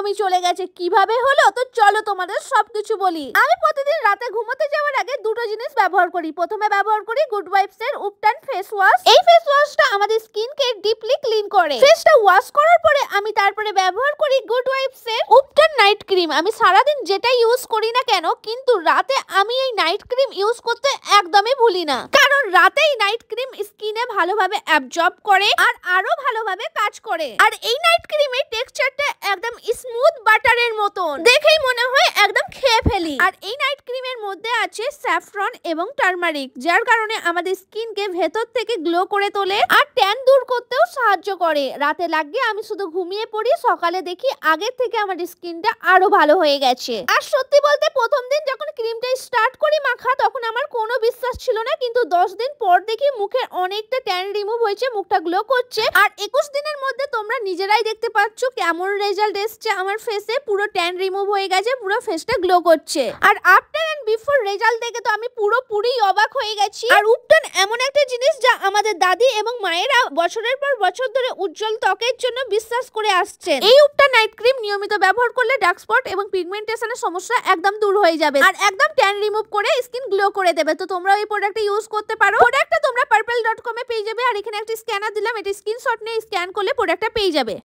একদমই চলে গেছে। কিভাবে হলো তো চলো তোমাদের সবকিছু বলি। আমি প্রতিদিন রাতে ঘুমোতে যাওয়ার আগে দুটো জিনিস ব্যবহার করি। প্রথমে ব্যবহার করি গুড ভাইবস এর উপটান ফেস ওয়াশ। এই ফেস ওয়াশটা আমাদের স্কিনকে ডিপলি ক্লিন করে। ফেসটা ওয়াশ করার পরে আমি তারপরে ব্যবহার করি গুড ভাইবস এর উপটান নাইট ক্রিম। আমি সারাদিন যেটা ইউজ করি না কেন কিন্তু রাতে আমি এই নাইট ক্রিম ইউজ করতে একদমই ভুলি না, কারণ রাতে এই নাইট ক্রিম স্কিনে ভালোভাবে অ্যাবজর্ব করে আর আরো ভালোভাবে কাজ করে। আর এই নাইট ক্রিমের টেক্সচারটা একদম স্মুথ বাটারের মতন, দেখেই মনে হয় একদম খেয়ে ফেলি। আর এই নাইট ক্রিমের মধ্যে আছে স্যাফরন এবং টারমারিক, যার কারণে আমাদের স্কিনকে ভেতর থেকে গ্লো করে তোলে আর ট্যান দূর করতেও সাহায্য করে। রাতে লাগিয়ে আমি শুধু ঘুমিয়ে পড়ি, সকালে দেখি আগের থেকে আমার স্কিনটা আরো ভালো হয়ে গেছে। আর সত্যি বলতে প্রথম দিন যখন ক্রিমটা স্টার্ট করি মাখা তখন আমার কোনো বিশ্বাস ছিল না, কিন্তু 10 দিন পর দেখি মুখে অনেকটা ট্যান রিমুভ হয়েছে, মুখটা গ্লো করছে। আর 21 দিনের মধ্যে তোমরা নিজেরাই দেখতে পাচ্ছ কেমন রেজাল্ট এসছে আমার ফেসে। পুরো ট্যান রিমুভ হয়ে গেছে, পুরো ফেসটা গ্লো করছে। আর আফটার এন্ড বিফোর রেজাল্ট দেখে তো আমি পুরোপুরি অবাক হয়ে গেছি। আর উপটান এমন একটা জিনিস যা আমাদের দাদি এবং মায়েরা বছরের পর বছর ধরে উজ্জ্বল ত্বকের জন্য বিশ্বাস করে আসছেন। এই উপটান নাইট ক্রিম নিয়মিত ব্যবহার করলে ডার্ক স্পট এবং পিগমেন্টেশনের সমস্যা একদম দূর হয়ে যাবে আর একদম ট্যান রিমুভ করে স্কিন গ্লো করে দেবে। তো তোমরা এই প্রোডাক্টটা ইউজ করতে পারো। প্রোডাক্টটা তোমরা purple.com এ পেয়ে যাবে। আর এখানে একটা স্ক্যানার দিলাম, এটা স্ক্রিনশট নিয়ে স্ক্যান করলে প্রোডাক্টটা পেয়ে যাবে।